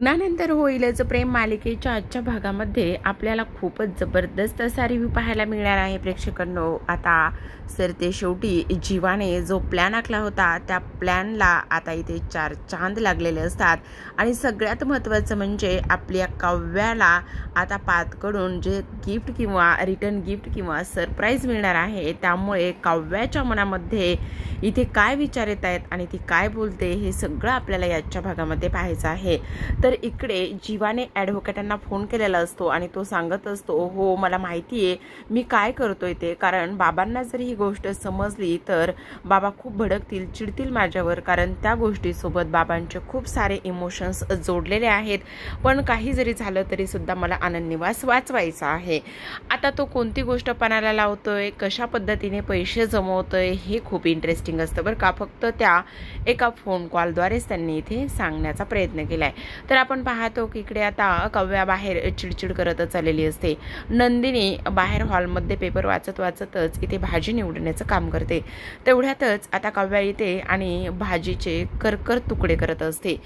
लग्नानंतर होईलच प्रेम मालिकेच्या आजच्या भागामध्ये आपल्याला खूपच जबरदस्त असा रिव्ह्यू पाहायला मिळणार आहे प्रेक्षकांनो। आता सरते शेवटी जीवाने जो प्लॅन आखला होता त्या प्लॅनला आता इथे 4 चांद लागलेले असतात आणि सगळ्यात महत्त्वाचं म्हणजे आपल्या काव्याला आता पाथकडून जे गिफ्ट किंवा रिटर्न गिफ्ट किंवा सरप्राईज मिळणार आहे, त्यामुळे काव्याच्या मनामध्ये इथे काय विचार येत आहेत आणि ती काय बोलते हे सगळं आपल्याला याच्या भागामध्ये पाहायचं आहे। तर इकडे जीवाने ॲडव्होकेटांना फोन केलेला असतो आणि तो सांगत असतो, हो मला माहिती आहे मी काय करतोय ते, कारण बाबांना जर ही गोष्ट समजली तर बाबा खूप भडकतील, चिडतील माझ्यावर, कारण त्या गोष्टीसोबत बाबांचे खूप सारे इमोशन्स जोडलेले आहेत। पण काही जरी झालं तरी सुद्धा मला आनंद निवास वाचवायचा आहे। आता तो कोणती गोष्ट पणाला लावतोय, कशा पद्धतीने पैसे जमवतोय हे खूप इंटरेस्टिंग असतं बरं का। फक्त त्या एका फोन कॉलद्वारेच त्यांनी इथे सांगण्याचा प्रयत्न केलाय। तर आपण पाहतो की इकडे आता काव्या बाहेर चिडचिड करतच आलेली असते। नंदिनी बाहेर हॉलमध्ये पेपर वाचत वाचतच इथे भाजी निवडण्याचं काम करते। तेवढ्यातच आता काव्या येते आणि भाजीचे करकर तुकडे करत असते।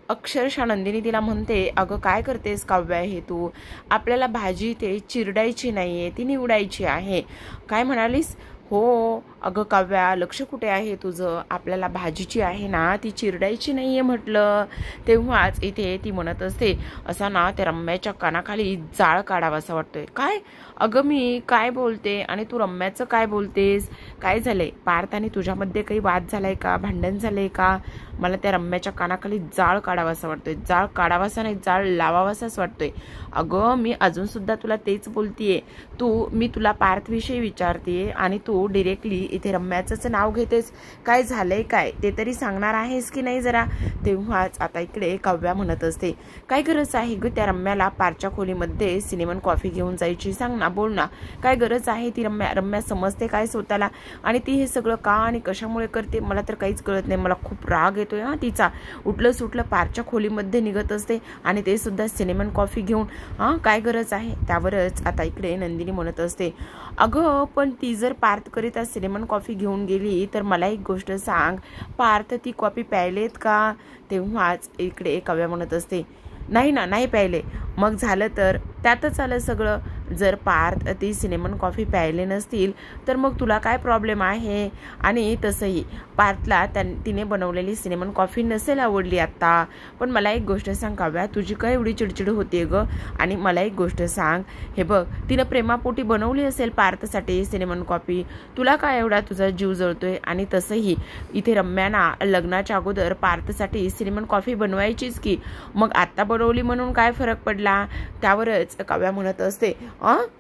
अक्षरशः नंदिनी तिला म्हणते, अगं काय करतेस काव्या, हे तू आपल्याला भाजी ते चिरडायची नाहीये, ती निवडायची आहे। काय म्हणालीस? हो अगं काव्या, लक्ष कुठे आहे तुझं, आपल्याला भाजीची आहे ना, ती चिरडायची नाहीये म्हटलं। तेव्हाच इथे ती म्हणत असते, असा ना त्या रम्याच्या कानाखाली जाळ काढावासा वाटतोय। काय अगं मी काय बोलते आणि तू रम्याचं काय बोलतेस, काय झालंय, पार्थ आणि तुझ्यामध्ये काही वाद झालाय का, भांडण झालंय का? मला त्या रम्याच्या कानाखाली जाळ काढावासा वाटतोय, जाळ काढावासा नाही जाळ लावावासाच वाटतोय। अगं मी अजून सुद्धा तुला तेच बोलतीये, मी तुला पार्थविषयी विचारतेय आणि तू डिरेक्टली इथे रम्याचंच नाव घेतेस, काय झालंय काय ते तरी सांगणार आहेस की नाही जरा? तेव्हाच आता इकडे काव्या म्हणत असते, काय गरज आहे ग त्या रम्याला पारच्या खोलीमध्ये सिनेमन कॉफी घेऊन जायची, सांग ना, बोल ना, काय गरज आहे? ती रम्या समजते काय स्वतःला, आणि ती हे सगळं का आणि कशामुळे करते मला तर काहीच कळत नाही। मला खूप राग येतोय हा तिचा, उठलं सुटलं पारच्या खोलीमध्ये निघत असते आणि ते सुद्धा सिनेमन कॉफी घेऊन, काय गरज आहे? त्यावरच आता इकडे नंदिनी म्हणत असते, अगं पण ती जर पार्थ करिता सिनेमन कॉफी घेऊन गेली तर मला एक गोष्ट सांग, पार्थ ती कॉफी प्यायलेत का? तेव्हाच इकडे काव्या म्हणत असते, नाही ना, नाही प्यायले। मग झालं तर त्यातच आलं सगळं, जर पार्थ ती सिनेमन कॉफी प्यायले नसतील तर मग तुला काय प्रॉब्लेम आहे? आणि तसंही पार्थला तिने बनवलेली सिनेमन कॉफी नसेल आवडली आत्ता, पण मला एक गोष्ट सांग काव्या, तुझी काय एवढी चिडचिड होते ग? आणि मला एक गोष्ट सांग, हे बघ तिनं प्रेमापोटी बनवली असेल पार्थसाठी सिनेमन कॉफी, तुला काय एवढा तुझा जीव जळतोय? आणि तसंही इथे रम्याना लग्नाच्या अगोदर पार्थसाठी सिनेमन कॉफी बनवायचीच की, मग आत्ता बनवली म्हणून काय फरक पडला? त्यावरच काव्या म्हणत असते,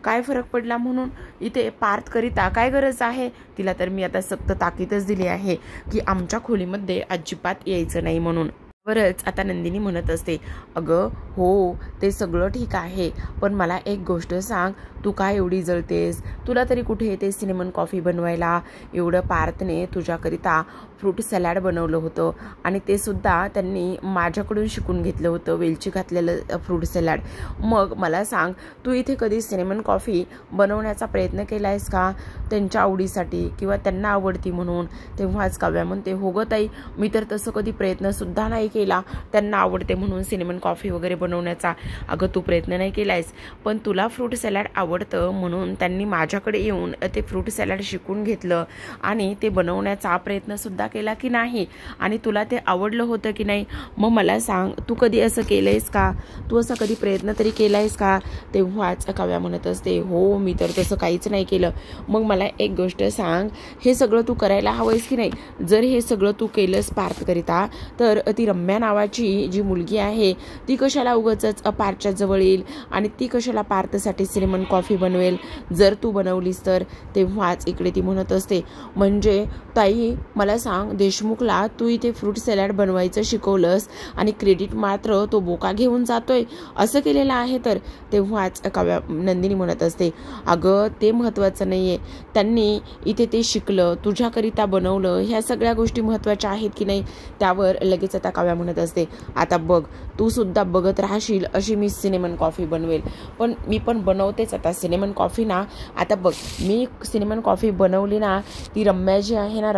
काय फरक पडला म्हणून, इथे पार्थ करिता काय गरज आहे? तिला तर मी आता सक्त ताकीदच दिली आहे की आमच्या खोलीमध्ये अजिबात यायचं नाही म्हणून। बरंच आता नंदिनी म्हणत असते, अगं हो ते सगळं ठीक आहे, पण मला एक गोष्ट सांग, तू काय एवढी जळतेस? तुला तरी कुठे येते सिनेमन कॉफी बनवायला? एवढं पार्थने तुझ्याकरिता फ्रूट सॅलड बनवलं होतं आणि ते सुद्धा त्यांनी माझ्याकडून शिकून घेतलं होतं, वेलची घातलेलं फ्रूट सॅलड। मग मला सांग, तू इथे कधी सिनेमन कॉफी बनवण्याचा प्रयत्न केला आहेस का त्यांच्या आवडीसाठी किंवा त्यांना आवडती म्हणून? तेव्हाच काव्या म्हणते, हो गं ताई, मी तर तसं कधी प्रयत्नसुद्धा नाही केला त्यांना आवडते म्हणून सिनेमन कॉफी वगैरे बनवण्याचा। अगं तू प्रयत्न नाही केलायस, पण तुला फ्रूट सॅलड आवडतं म्हणून त्यांनी माझ्याकडे येऊन ते फ्रूट सॅलड शिकून घेतलं आणि ते बनवण्याचा प्रयत्न सुद्धा केला की नाही, आणि तुला ते आवडलं होतं की नाही? मग मला सांग, तू कधी असं केलंयस का? तू असा कधी प्रयत्न तरी केलायस का? तेव्हाच काव्या म्हणत असते, हो मी तर तसं काहीच नाही केलं। मग मला एक गोष्ट सांग, हे सगळं तू करायला हवंयस की नाही? जर हे सगळं तू केलंस पार्थकरिता तर ती रम्या नावाची जी मुलगी आहे ती कशाला उगाचच पार्थच्या जवळ येईल आणि ती कशाला पार्थसाठी सिनेमन कॉफी बनवेल जर तू बनवलीस तर? तेव्हाच इकडे ती म्हणत असते, म्हणजे ताई मला सांग, देशमुखला तू इथे फ्रूट सॅलड बनवायचं शिकवलंस आणि क्रेडिट मात्र तो बोका घेऊन जातोय, असं केलेलं आहे तर? तेव्हाच काव्या नंदिनी म्हणत असते, अगं ते महत्त्वाचं नाहीये, त्यांनी इथे ते शिकलं, तुझ्याकरिता बनवलं, ह्या सगळ्या गोष्टी महत्त्वाच्या आहेत की नाही? त्यावर लगेच आता काव्या काव्या म्हणत असते, आता बघ तू सुद्धा बघत राहशील अशी मी सिनेमन कॉफी बनवेल. पण मी पण बनवतेच आता सिनेमन कॉफी ना. आता बघ मी सिनेमन कॉफी बनवली ना, ती रम्या जी आहे ना,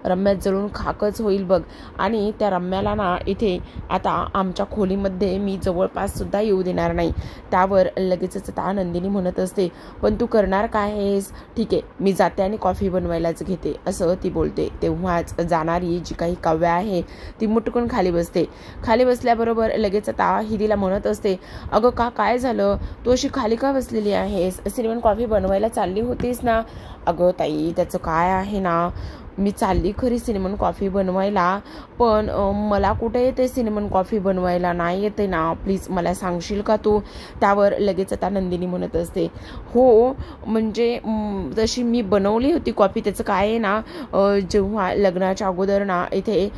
रम्या जळून खाकच होईल बघ. आणि त्या रम्याला ना इथे आता आमच्या खोलीमध्ये मी जवळपास सुद्धा येऊ देणार नाही. त्यावर लगेचच आता नंदिनी म्हणत असते, पण तू करणार काय आहेस? ठीक आहे मी जाते आणि कॉफी बनवायलाच घेते असं ती बोलते. तेव्हाच जाणारी जी काही काव्या आहे ती मुटकून खाली बसते. खाली बसल्याबरोबर लगेच आता ही तिला म्हणत असते, अगं का काय झालं, तू अशी खाली का बसलेली आहेस? सिनेमन कॉफी बनवायला चालली होतीस ना? अगं ताई त्याचं काय आहे ना, मी चालली खरी सिनेमन कॉफी बनवायला, पण मला कुठे येते सिनेमन कॉफी बनवायला, नाही येते ना, प्लीज मला सांगशील का तू? त्यावर लगेच आता नंदिनी म्हणत असते, हो म्हणजे जशी मी बनवली होती कॉफी, त्याचं काय आहे ना, जेव्हा लग्नाच्या अगोदर ना इथे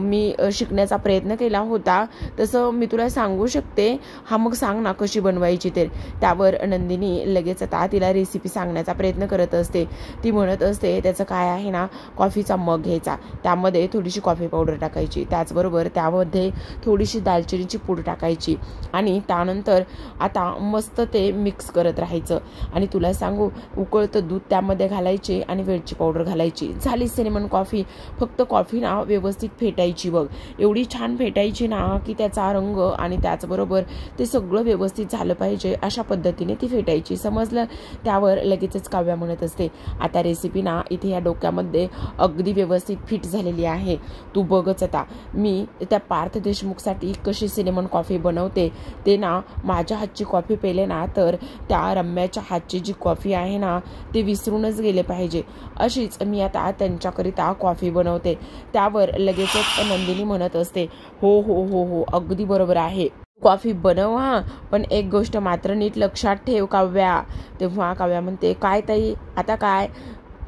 मी शिकण्याचा प्रयत्न केला होता तसं मी तुला सांगू शकते. हा मग सांग ना कशी बनवायची ते. त्यावर नंदिनी लगेच आता तिला रेसिपी सांगण्याचा प्रयत्न करत असते. ती म्हणत असते, त्याचं काय आहे ना, कॉफीचा मग घ्यायचा, त्यामध्ये थोडीशी कॉफी पावडर टाकायची, त्याचबरोबर त्यामध्ये थोडीशी दालचिनीची पूड टाकायची आणि त्यानंतर आता मस्त ते मिक्स करत राहायचं. आणि तुला सांगू उकळतं दूध त्यामध्ये घालायचे आणि वेलची पावडर घालायची, झाली सिनेमन कॉफी. फक्त कॉफी ना व्यवस्थित फेटायची बघ, एवढी छान फेटायची ना की त्याचा रंग आणि त्याचबरोबर ते सगळं व्यवस्थित झालं पाहिजे अशा पद्धतीने ती फेटायची, समजलं? त्यावर लगेचच काव्या म्हणत असते, आता रेसिपी ना इथे या डोक्यामध्ये अगदी व्यवस्थित फिट झालेली आहे. तू बघच आता मी त्या पार्थ देशमुखसाठी कशी सिनेमन कॉफी बनवते ते ना. माझ्या हातची कॉफी पेले ना तर त्या रम्याच्या हातची जी कॉफी आहे ना ते विसरूनच गेले पाहिजे, अशीच मी आता त्यांच्याकरिता कॉफी बनवते. त्यावर लगेचच नंदिनी म्हणत असते, हो हो हो हो अगदी बरोबर आहे, कॉफी बनव हा, पण एक गोष्ट मात्र नीट लक्षात ठेव काव्या. तेव्हा काव्या म्हणते, काय ताई आता काय?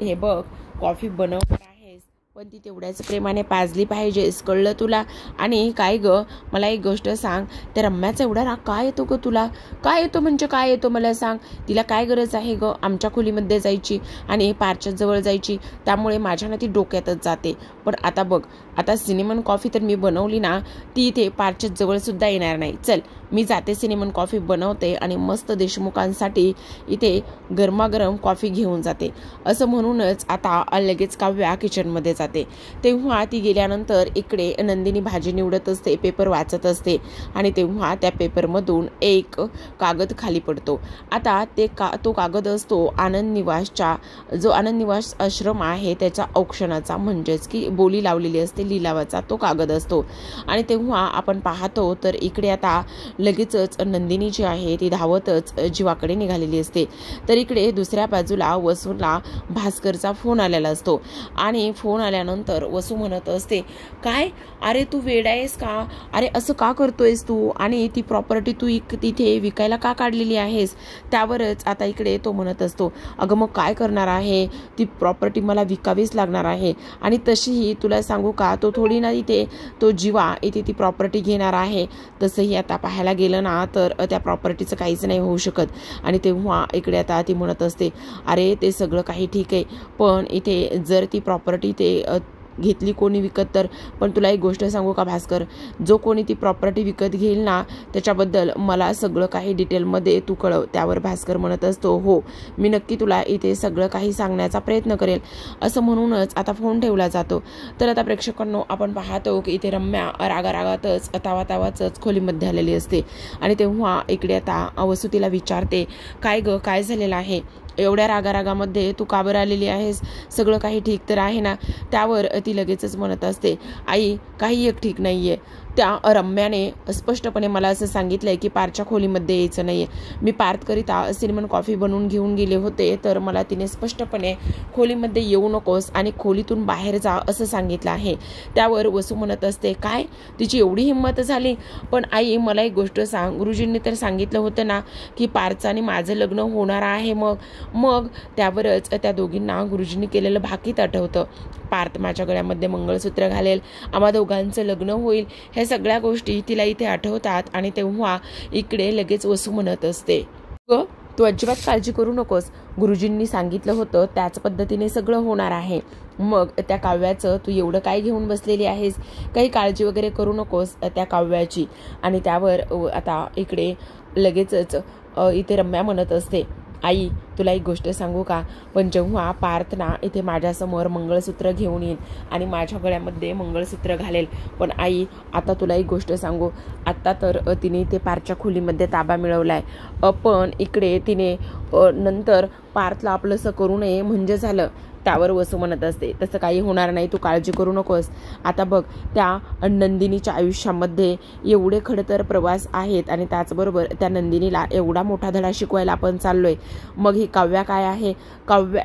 हे बघ कॉफी बनवणार आहेस पण ती तेवढ्याच प्रेमाने पाजली पाहिजेस, कळलं तुला? आणि काय ग मला एक गोष्ट सांग, त्या रम्याचा एवढा राग काय येतो ग तुला? काय येतो म्हणजे काय येतो मला सांग? तिला काय गरज आहे ग आमच्या खोलीमध्ये जायची आणि पारच्या जवळ जायची? त्यामुळे माझ्यानं ती डोक्यातच जाते. पण आता बघ, आता सिनेमन कॉफी तर मी बनवली ना, ती इथे पारच्या जवळ सुद्धा येणार नाही. चल मी जाते सिनेमन कॉफी बनवते आणि मस्त देशमुखांसाठी इथे गरमागरम कॉफी घेऊन जाते. असं म्हणूनच आता लगेच काव्या किचनमध्ये जाते. तेव्हा ती गेल्यानंतर इकडे नंदिनी भाजी निवडत असते, पेपर वाचत असते आणि तेव्हा त्या पेपरमधून एक कागद खाली पडतो. आता तो कागद असतो आनंद निवासचा, जो आनंद निवास आश्रम आहे त्याच्या औक्षणाचा, म्हणजेच की बोली लावलेली असते लिलावाचा तो कागद असतो. आणि तेव्हा आपण पाहतो तर इकडे आता लगेचच नंदिनी जी आहे ती धावतच जीवाकडे निघालेली असते. तर इकडे दुसऱ्या बाजूला वसूला भास्करचा फोन आलेला असतो आणि फोन आल्यानंतर वसू म्हणत असते, काय अरे तू वेडा आहेस का? अरे असं का करतोयस तू? आणि ती प्रॉपर्टी तू तिथे विकायला का काढलेली आहेस? त्यावरच आता इकडे तो म्हणत असतो, अगं मग काय करणार आहे, ती प्रॉपर्टी मला विकावीच लागणार आहे. आणि तशीही तुला सांगू का, तो थोडी ना इथे तो जीवा इथे ती प्रॉपर्टी घेणार आहे. तसंही आता पाहायला गेलं ना तर त्या प्रॉपर्टीचं काहीच नाही होऊ शकत. आणि तेव्हा इकडे आता ती म्हणत असते, अरे ते सगळं काही ठीक आहे, पण इथे जर ती प्रॉपर्टी ते घेतली कोणी विकत तर. पण तुला एक गोष्ट सांगू का भास्कर, जो कोणी ती प्रॉपर्टी विकत घेईल ना त्याच्याबद्दल मला सगळं काही डिटेलमध्ये तू कळव. त्यावर भास्कर म्हणत असतो, हो मी नक्की तुला इथे सगळं काही सांगण्याचा प्रयत्न करेल. असं म्हणूनच आता फोन ठेवला जातो. तर आता प्रेक्षकांनो आपण पाहतो की इथे रम्या रागारागातच तावातावाच खोलीमध्ये आलेली असते. आणि तेव्हा इकडे आता वसू तिला विचारते, काय ग काय झालेलं आहे, एवढ्या रागारागामध्ये तू का बरं आलेली आहेस, सगळं काही ठीक तर आहे ना? त्यावर ती लगेचच म्हणत असते, आई काही एक ठीक नाहीये, त्या रम्याने स्पष्टपणे मला असं सांगितलंय की पारच्या खोलीमध्ये यायचं नाहीये. मी पार्थकरिता सिनेमन कॉफी बनवून घेऊन गेले होते तर मला तिने स्पष्टपणे खोलीमध्ये येऊ नकोस आणि खोलीतून बाहेर जा असं सांगितलं आहे. त्यावर वसू म्हणत असते, काय तिची एवढी हिंमत झाली? पण आई मला एक गोष्ट सांग, गुरुजींनी तर सांगितलं होतं ना की पारचं आणि माझं लग्न होणार आहे. मग त्यावरच त्या दोघींना गुरुजींनी केलेलं भाकीत आठवतं, पार्थ माझ्या गळ्यामध्ये मंगळसूत्र घालेल, आम्हा दोघांचं लग्न होईल, ह्या सगळ्या गोष्टी तिला इथे आठवतात. आणि तेव्हा इकडे लगेच वसू म्हणत असते, ग तू अजिबात काळजी करू नकोस, गुरुजींनी सांगितलं होतं त्याच पद्धतीने सगळं होणार आहे. मग त्या काव्याचं तू एवढं काय घेऊन बसलेली आहेस, काही काळजी वगैरे करू नकोस त्या काव्याची. आणि त्यावर आता इकडे लगेचच इथे रम्या म्हणत असते, आई तुला एक गोष्ट सांगू का, पण जेव्हा पार्थना इथे माझ्यासमोर मंगळसूत्र घेऊन येईल आणि माझ्या गळ्यामध्ये मंगळसूत्र घालेल, पण आई आता तुला एक गोष्ट सांगू, आत्ता तर तिने ते पार्थच्या खोलीमध्ये ताबा मिळवलाय, पण इकडे तिने नंतर पार्थला आपलंसं करू नये म्हणजे झालं. त्यावर वसू म्हणत असते, तसं काही होणार नाही, तू काळजी करू नकोस. आता बघ त्या नंदिनीच्या आयुष्यामध्ये एवढे खडतर प्रवास आहेत आणि त्याचबरोबर त्या नंदिनीला एवढा मोठा धडा शिकवायला आपण चाललोय. मग ही काव्या काय आहे,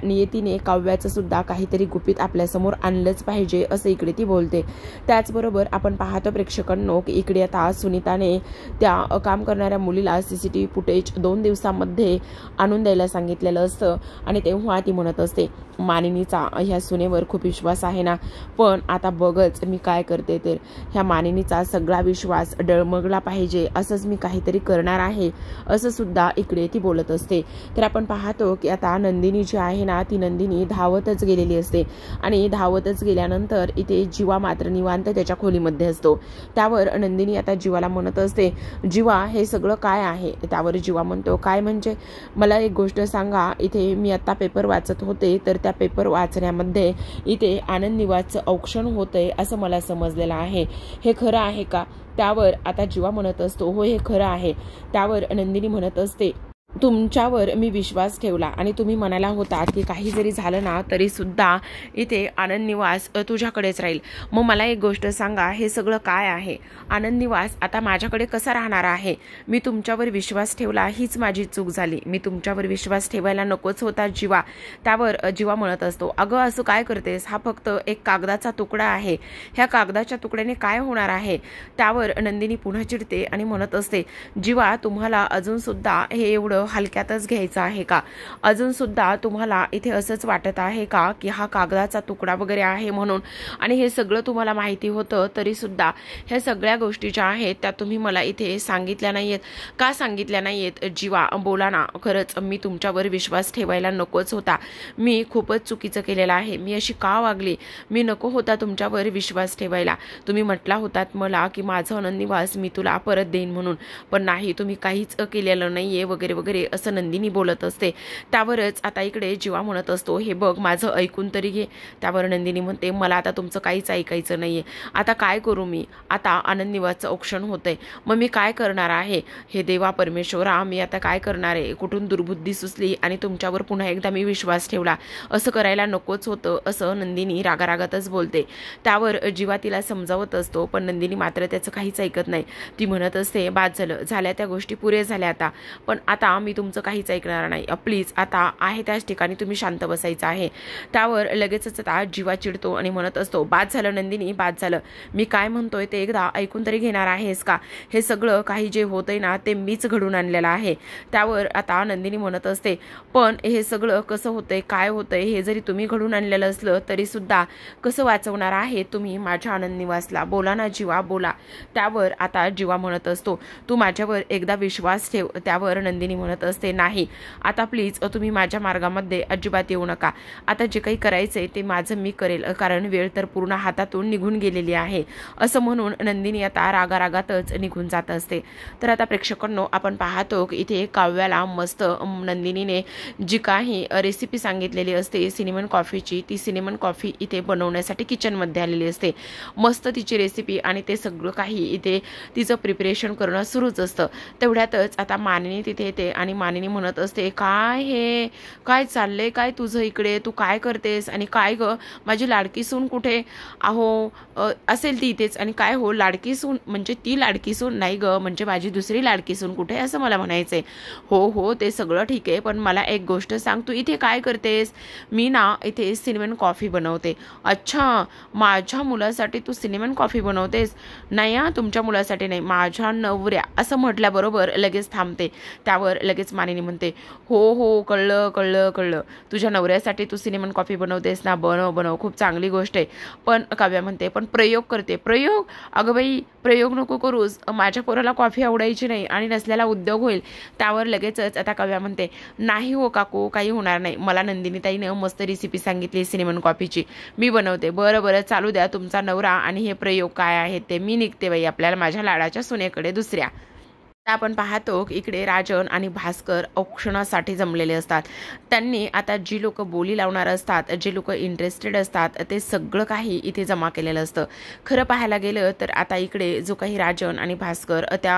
नियतीने काव्याचं सुद्धा काहीतरी गुपित आपल्यासमोर आणलंच पाहिजे असं इकडे ती बोलते. त्याचबरोबर आपण पाहतो प्रेक्षकांनो की इकडे आता सुनीताने त्या काम करणाऱ्या मुलीला CCTV फुटेज 2 दिवसामध्ये आणून द्यायला सांगितलेलं असतं आणि तेव्हा ती म्हणत असते, मानिनीचा ह्या सुनेवर खूप विश्वास आहे ना, पण आता बघच मी काय करते तर ह्या मानिनीचा सगळा विश्वास डळमगला पाहिजे, असंच मी काहीतरी करणार आहे असं सुद्धा इकडे ती बोलत असते. तर आपण पाहतो की आता नंदिनी जी आहे ना, ती नंदिनी धावतच गेलेली असते आणि धावतच गेल्यानंतर इथे जीवा मात्र निवांत त्याच्या खोलीमध्ये असतो. त्यावर नंदिनी आता जीवाला म्हणत असते, जीवा हे सगळं काय आहे. त्यावर जीवा म्हणतो, काय म्हणजे, मला एक गोष्ट सांगा, इथे मी आता पेपर वाचत होते तर त्या पेपर वाचण्यामध्ये इथे आनंद निवासचं औक्षण होतंय असं मला समजलेलं आहे, हे खरं आहे का. त्यावर आता जीवा म्हणत असतो, हो हे खरं आहे. त्यावर नंदिनी म्हणत असते, तुमच्यावर मी विश्वास ठेवला आणि तुम्ही म्हणाला होता की काही जरी झालं ना तरी सुद्धा इथे आनंद निवास तुझ्याकडेच राहील. मग मला एक गोष्ट सांगा, हे सगळं काय आहे, आनंद निवास आता माझ्याकडे कसा राहणार आहे. मी तुमच्यावर विश्वास ठेवला, हीच माझी चूक झाली, मी तुमच्यावर विश्वास ठेवायला नकोच होता जीवा. त्यावर जीवा म्हणत असतो, अगं असं काय करतेस, हा फक्त एक कागदाचा तुकडा आहे, ह्या कागदाच्या तुकड्याने काय होणार आहे. त्यावर नंदिनी पुन्हा चिडते आणि म्हणत असते, जीवा तुम्हाला अजून सुद्धा हे एवढं हलक्यातच घ्यायचं आहे का, अजून सुद्धा तुम्हाला इथे असंच वाटत आहे का की हा कागदाचा तुकडा वगैरे आहे म्हणून, आणि हे सगळं तुम्हाला माहिती होतं तरी सुद्धा ह्या सगळ्या गोष्टी ज्या आहेत त्या तुम्ही मला इथे सांगितल्या नाहीयेत का, सांगितल्या नाहीयेत. जीवा बोला ना, खरंच मी तुमच्यावर विश्वास ठेवायला नकोच होता, मी खूपच चुकीचं केलेलं आहे, मी अशी का वागली, मी नको होता तुमच्यावर विश्वास ठेवायला. तुम्ही म्हटला होतात मला की माझं आनंद निवास मी तुला परत देईन म्हणून, पण नाही, तुम्ही काहीच केलेलं नाहीये वगैरे वगैरे असं नंदिनी बोलत असते. त्यावरच आता इकडे जीवा म्हणत असतो, हे बघ माझं ऐकून तरी घे. त्यावर नंदिनी म्हणते, मला आता तुमचं काहीच ऐकायचं नाहीये, आता काय करू मी, आता आनंद निवासचं औक्षण होतंय, मग मी काय करणार आहे, हे देवा परमेश्वरा मी आता काय करणार आहे, कुठून दुर्बुद्धी सुचली आणि तुमच्यावर पुन्हा एकदा मी विश्वास ठेवला, असं करायला नकोच होतं असं नंदिनी रागारागातच बोलते. त्यावर जीवा तिला समजावत असतो, पण नंदिनी मात्र त्याचं काहीच ऐकत नाही. ती म्हणत असते, बाद झालं, झाल्या त्या गोष्टी पुरे झाल्या आता, पण आता मी तुमचं काहीच ऐकणार नाही, प्लीज आता आहे त्याच ठिकाणी तुम्ही शांत बसायचं आहे. त्यावर लगेचच आता जीवा चिडतो आणि म्हणत असतो, बाद झालं नंदिनी, बाद झालं, मी काय म्हणतोय ते एकदा ऐकून तरी घेणार आहेस का, हे सगळं काही जे होतंय ना ते मीच घडून आणलेलं आहे. त्यावर आता नंदिनी म्हणत असते, पण हे सगळं कसं होतंय, काय होतंय, हे जरी तुम्ही घडून आणलेलं असलं तरी सुद्धा कसं वाचवणार आहे तुम्ही माझ्या आनंद निवासला, बोला ना जीवा बोला. त्यावर आता जीवा म्हणत असतो, तू माझ्यावर एकदा विश्वास ठेव. त्यावर नंदिनी म्हणत असते, नाही आता प्लीज तुम्ही माझ्या मार्गामध्ये अजिबात येऊ नका, आता जे काही करायचंय ते माझं मी करेल, कारण वेळ तर पूर्ण हातातून निघून गेलेली आहे, असं म्हणून नंदिनी आता रागारागातच निघून जात असते. तर आता प्रेक्षकांनो आपण पाहतो की इथे काव्याला मस्त नंदिनीने जी काही रेसिपी सांगितलेली असते सिनेमन कॉफीची, ती सिनेमन कॉफी इथे बनवण्यासाठी किचनमध्ये आलेली असते. मस्त तिची रेसिपी आणि ते सगळं काही इथे तिचं प्रिपरेशन करणं सुरूच असतं. तेवढ्यातच आता मानिनी तिथे येते आणि मानिनी म्हणत असते, काय हे काय चाललंय काय तुझं इकडे, तू काय करतेस आणि काय ग माझी लाडकी सून कुठे, अहो असेल ती इथेच, आणि काय हो लाडकी सून म्हणजे ती लाडकी सून नाही ग, म्हणजे माझी दुसरी लाडकी सून कुठे असं मला म्हणायचंय. हो हो ते सगळं ठीक आहे, पण मला एक गोष्ट सांग, तू इथे काय करतेस. मी ना इथे सिनेमन कॉफी बनवते. अच्छा माझ्या मुलासाठी तू सिनेमन कॉफी बनवतेस. नाही तुमच्या मुलासाठी नाही, माझ्या नवऱ्या असं म्हटल्याबरोबर लगेच थांबते. त्यावर लगेच मानिनी म्हणते, हो हो कळलं कळलं कळलं, तुझ्या नवऱ्यासाठी तू सिनेमन कॉफी बनवतेस ना, बनव बनव, खूप चांगली गोष्ट आहे. पण काव्या म्हणते, पण प्रयोग करते. प्रयोग? अगं बाई प्रयोग नको करूस, माझ्या पोराला कॉफी आवडायची नाही आणि नसल्याला उद्योग होईल. त्यावर लगेचच आता काव्या म्हणते, नाही हो काकू, काही होणार नाही. मला नंदिनीताईनं मस्त रेसिपी सांगितली सिनेमन कॉफीची, मी बनवते. बरं बरं चालू द्या तुमचा नवरा आणि हे प्रयोग काय आहेत ते, मी निघते बाई आपल्याला माझ्या लाडाच्या सुनेकडे दुसऱ्या. आपण पाहतो की इकडे राजन आणि भास्कर औक्षणासाठी जमलेले असतात. त्यांनी आता जी लोक बोली लावणार असतात, जे लोक इंटरेस्टेड असतात, ते सगळं काही इथे जमा केलेलं असतं. खरं पाहायला गेलं तर आता इकडे जो काही राजन आणि भास्कर त्या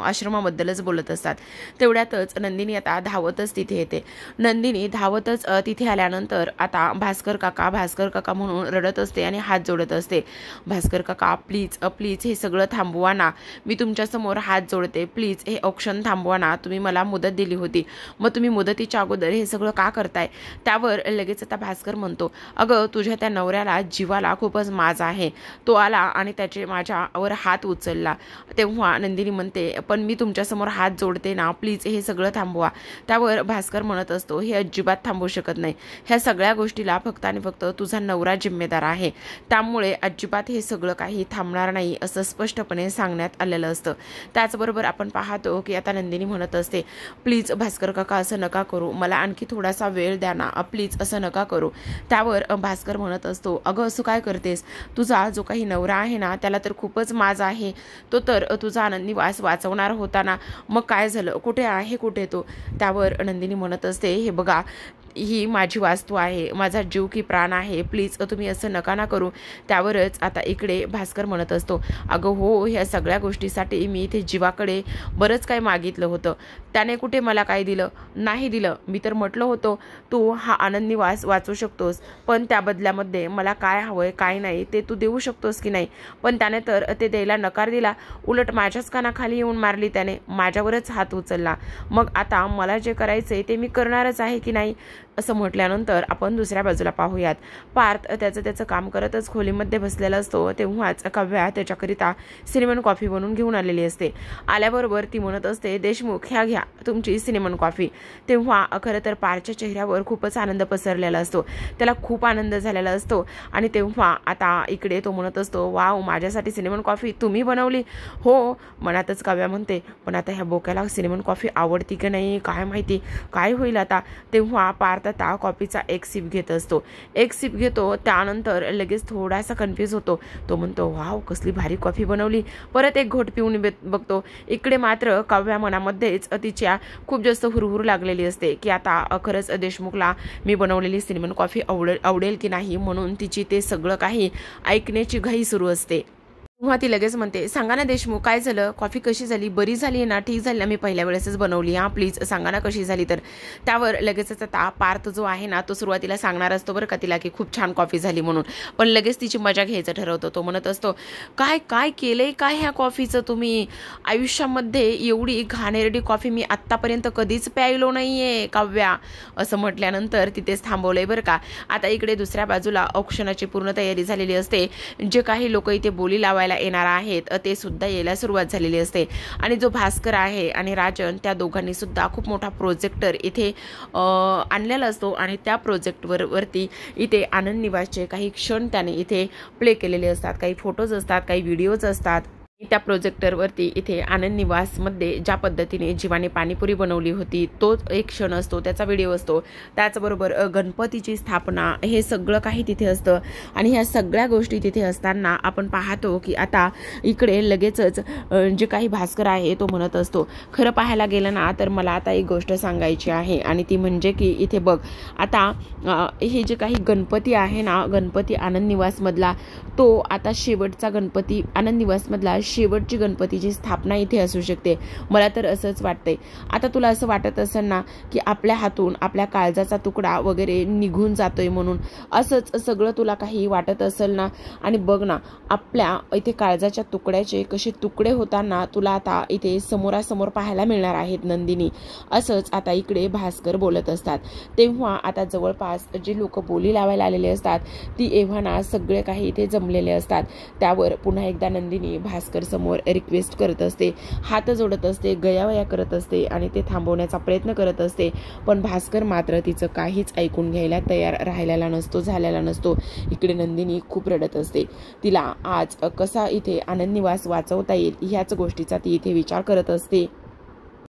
आश्रमाबद्दलच बोलत असतात. तेवढ्यातच नंदिनी आता धावतच तिथे येते. नंदिनी धावतच तिथे आल्यानंतर आता भास्कर काका म्हणून रडत असते आणि हात जोडत असते. भास्कर काका प्लीज प्लीज हे सगळं थांबवा ना, मी तुमच्यासमोर हात जोडते, प्लीज हे ऑप्शन थांबवा ना, तुम्ही मला मुदत दिली होती, मग तुम्ही मुदतीच्या अगोदर हे सगळं का करताय. त्यावर लगेच आता भास्कर म्हणतो, अगं तुझ्या त्या नवऱ्याला जीवाला खूपच माज आहे, तो आला आणि त्याचे माझ्यावर हात उचलला. तेव्हा नंदिनी म्हणते, पण मी तुमच्यासमोर हात जोडते ना, प्लीज हे सगळं थांबवा. त्यावर भास्कर म्हणत असतो, हे अजिबात थांबू शकत नाही, ह्या सगळ्या गोष्टीला फक्त आणि फक्त तुझा नवरा जिम्मेदार आहे, त्यामुळे अजिबात हे सगळं काही थांबणार नाही असं स्पष्टपणे सांगण्यात आलेलं असतं. त्याचबरोबर आपण पाहतो की आता नंदिनी म्हणत असते, प्लीज भास्कर काका असं नका करू, मला आणखी थोडासा वेळ द्या ना, प्लीज असं नका करू. त्यावर भास्कर म्हणत असतो, अगं असं काय करतेस, तुझा जो काही नवरा आहे ना त्याला तर खूपच माज आहे, तो तर तुझा आनंद निवास वाचवणार होता ना, मग काय झालं, कुठे आहे कुठे तो. त्यावर नंदिनी म्हणत असते, हे बघा ही माझी वास्तू आहे, माझा जीव की प्राण आहे, प्लीज तुम्ही असं नका ना करू. त्यावरच आता इकडे भास्कर म्हणत असतो, अगं हो, ह्या सगळ्या गोष्टीसाठी मी इथे जीवाकडे बरंच काही मागितलं होतं, त्याने कुठे मला काय दिलं, नाही दिलं. मी तर म्हटलं होतं तू हा आनंद निवास वाचू शकतोस, पण त्या बदल्यामध्ये मला काय हवंय काय नाही ते तू देऊ शकतोस की नाही, पण त्याने तर ते द्यायला नकार दिला, उलट माझ्याच कानाखाली येऊन मारली, त्याने माझ्यावरच हात उचलला, मग आता मला जे करायचंय ते मी करणारच आहे की नाही. असं म्हटल्यानंतर आपण दुसऱ्या बाजूला पाहूयात. पार्थ त्याचं काम करतच खोलीमध्ये बसलेला असतो. तेव्हाच काव्या त्याच्याकरिता सिनेमन कॉफी बनवून घेऊन आलेली असते. आल्याबरोबर ती म्हणत असते, देशमुख ह्या घ्या तुमची सिनेमन कॉफी. तेव्हा खरं तर पार्थच्या चेहऱ्यावर खूपच आनंद पसरलेला असतो, त्याला खूप आनंद झालेला असतो. आणि तेव्हा आता इकडे तो म्हणत असतो, वाव, माझ्यासाठी सिनेमन कॉफी तुम्ही बनवली. हो, मनातच काव्या म्हणते, पण आता ह्या बोक्याला सिनेमन कॉफी आवडती की नाही काय माहिती, काय होईल आता. तेव्हा पार्थ आता कॉफीचा एक सिप घेत असतो. एक सिप घेतो, त्यानंतर लगेच थोडासा कन्फ्यूज होतो. तो म्हणतो, वाव, कसली भारी कॉफी बनवली. परत एक घोट पिऊन बघतो. इकडे मात्र काव्या मनामध्येच तिच्या खूप जास्त हुरहुर लागलेली असते की आता खरंच देशमुखला मी बनवलेली सिनेमन कॉफी आवडेल की नाही, म्हणून तिची ते सगळं काही ऐकण्याची घाई सुरू असते. तेव्हा ती लगेच म्हणते, सांगा ना देशमुख, काय झालं, कॉफी कशी झाली, बरी झाली ना, ठीक झाली ना, मी पहिल्या वेळेसच बनवली, हां प्लीज सांगा ना कशी झाली. तर त्यावर लगेचच आता पार्थ जो आहे ना तो सुरुवातीला सांगणार असतो बरं का तिला की खूप छान कॉफी झाली म्हणून, पण लगेच तिची मजा घ्यायचं ठरवतो. तो म्हणत असतो, काय काय केलंय काय ह्या कॉफीचं तुम्ही, आयुष्यामध्ये एवढी घाणेरडी कॉफी मी आत्तापर्यंत कधीच प्यायलो नाहीये काव्या. असं म्हटल्यानंतर तिथेच थांबवलंय बरं का. आता इकडे दुसऱ्या बाजूला औक्षणाची पूर्ण तयारी झालेली असते. जे काही लोक इथे बोली लावायला येणार आहेत ते सुद्धा यायला सुरुवात झालेली असते. आणि जो भास्कर आहे आणि राजन, त्या दोघांनी सुद्धा खूप मोठा प्रोजेक्टर इथे आणलेला असतो आणि त्या प्रोजेक्टवरती इथे आनंद निवासचे काही क्षण त्याने इथे प्ले केलेले असतात, काही फोटोज असतात, काही व्हिडिओज असतात. त्या प्रोजेक्टरवरती इथे आनंद निवासमध्ये ज्या पद्धतीने जीवाने पाणीपुरी बनवली होती तोच एक क्षण असतो, त्याचा व्हिडिओ असतो. त्याचबरोबर गणपतीची स्थापना, हे सगळं काही तिथे असतं. आणि ह्या सगळ्या गोष्टी तिथे असताना आपण पाहतो की आता इकडे लगेचच जे काही भास्कर आहे तो म्हणत असतो, खरं पाहायला गेलं ना तर मला आता एक गोष्ट सांगायची आहे, आणि ती म्हणजे की इथे बघ आता हे जे काही गणपती आहे ना, गणपती आनंद निवासमधला, तो आता शेवटचा गणपती, आनंद निवासमधला शेवटची गणपतीची स्थापना इथे असू शकते. मला तर असंच वाटतंय. आता तुला असं वाटत असेल ना की आपल्या हातून आपल्या काळजाचा तुकडा वगैरे निघून जातोय म्हणून, असंच सगळं तुला काही वाटत असेल ना, आणि बघ ना आपल्या इथे काळजाच्या तुकड्याचे कसे तुकडे होताना तुला आता इथे समोरासमोर पाहायला मिळणार आहेत नंदिनी. असंच आता इकडे भास्कर बोलत असतात. तेव्हा आता जवळपास जे लोक बोली लावायला आलेले असतात ती एव्हाना सगळे काही इथे जमलेले असतात. त्यावर पुन्हा एकदा नंदिनी भास्कर भास्कर समोर रिक्वेस्ट करत असते, हात जोडत असते, गयावया करत असते आणि ते थांबवण्याचा प्रयत्न करत असते. पण भास्कर मात्र तिचं काहीच ऐकून घ्यायला तयार राहिलेला नसतो, झालेला नसतो. इकडे नंदिनी खूप रडत असते. तिला आज कसा इथे आनंद निवास वाचवता येईल ह्याच गोष्टीचा ती इथे विचार करत असते.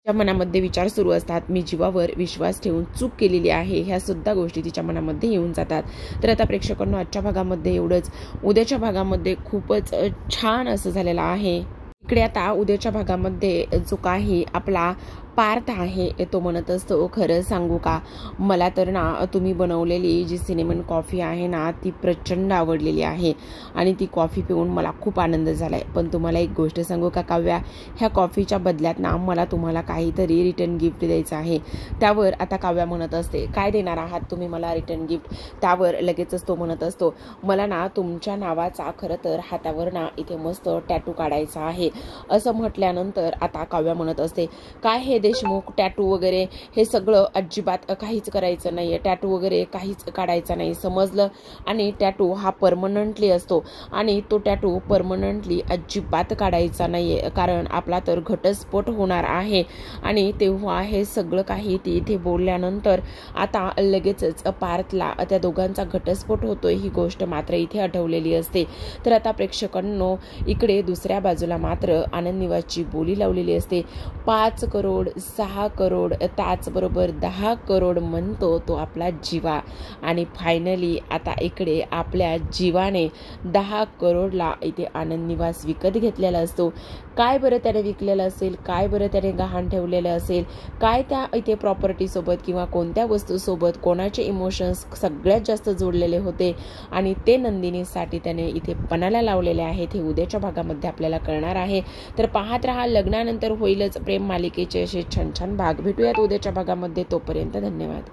तिच्या मनामध्ये विचार सुरू असतात, मी जीवावर विश्वास ठेवून चूक केलेली आहे, ह्या सुद्धा गोष्टी तिच्या मनामध्ये येऊन जातात. तर आता प्रेक्षकांनो, आजच्या भागामध्ये एवढंच. उद्याच्या भागामध्ये खूपच छान असं झालेलं आहे. इकडे आता उद्याच्या भागामध्ये जो काही आपला पार्थ आहे तो म्हणत असतो, खरं सांगू का, मला तर ना तुम्ही बनवलेली जी सिनेमन कॉफी आहे ना ती प्रचंड आवडलेली आहे आणि ती कॉफी पिऊन मला खूप आनंद झाला आहे. पण तुम्हाला एक गोष्ट सांगू का काव्या, ह्या कॉफीच्या बदल्यात ना मला तुम्हाला काहीतरी रिटर्न गिफ्ट द्यायचं आहे. त्यावर आता काव्या म्हणत असते, काय देणार आहात तुम्ही मला रिटर्न गिफ्ट? त्यावर लगेचच तो म्हणत असतो, मला ना तुमच्या नावाचा खरं तर हातावर ना इथे मस्त टॅटू काढायचा आहे. असं म्हटल्यानंतर आता काव्या म्हणत असते, काय हे देशमुख, टॅटू वगैरे हे सगळं अजिबात काहीच करायचं नाहीये, टॅटू वगैरे काहीच काढायचं नाही, समजलं? आणि टॅटू हा परमनंटली असतो आणि तो टॅटू परमनंटली अजिबात काढायचा नाहीये, कारण आपला तर घटस्फोट होणार आहे. आणि तेव्हा हे सगळं काही ती इथे बोलल्यानंतर आता लगेचच पार्थला त्या दोघांचा घटस्फोट होतोय ही गोष्ट मात्र इथे आठवलेली असते. तर आता प्रेक्षकांनो, इकडे दुसऱ्या बाजूला मात्र आनंद निवासची बोली लावलेली असते. 5 करोड 6 करोड त्याचबरोबर 10 करोड म्हणतो तो आपला जीवा. आणि फायनली आता इकडे आपल्या जीवाने 10 करोडला इथे आनंद निवास विकत घेतलेला असतो. काय बरं त्याने विकलेलं असेल, काय बरं त्याने गहाण ठेवलेलं असेल, काय त्या इथे प्रॉपर्टीसोबत किंवा कोणत्या वस्तूसोबत कोणाचे इमोशन्स सगळ्यात जास्त जोडलेले होते आणि ते नंदिनीसाठी त्याने इथे पणाला लावलेले आहेत, हे उद्याच्या भागामध्ये आपल्याला कळणार आहे. तर पाहत राहा. लग्नानंतर होईलच प्रेम मालिकेचे असे छान छान भाग. भेटूयात उद्याच्या भागामध्ये. तोपर्यंत धन्यवाद.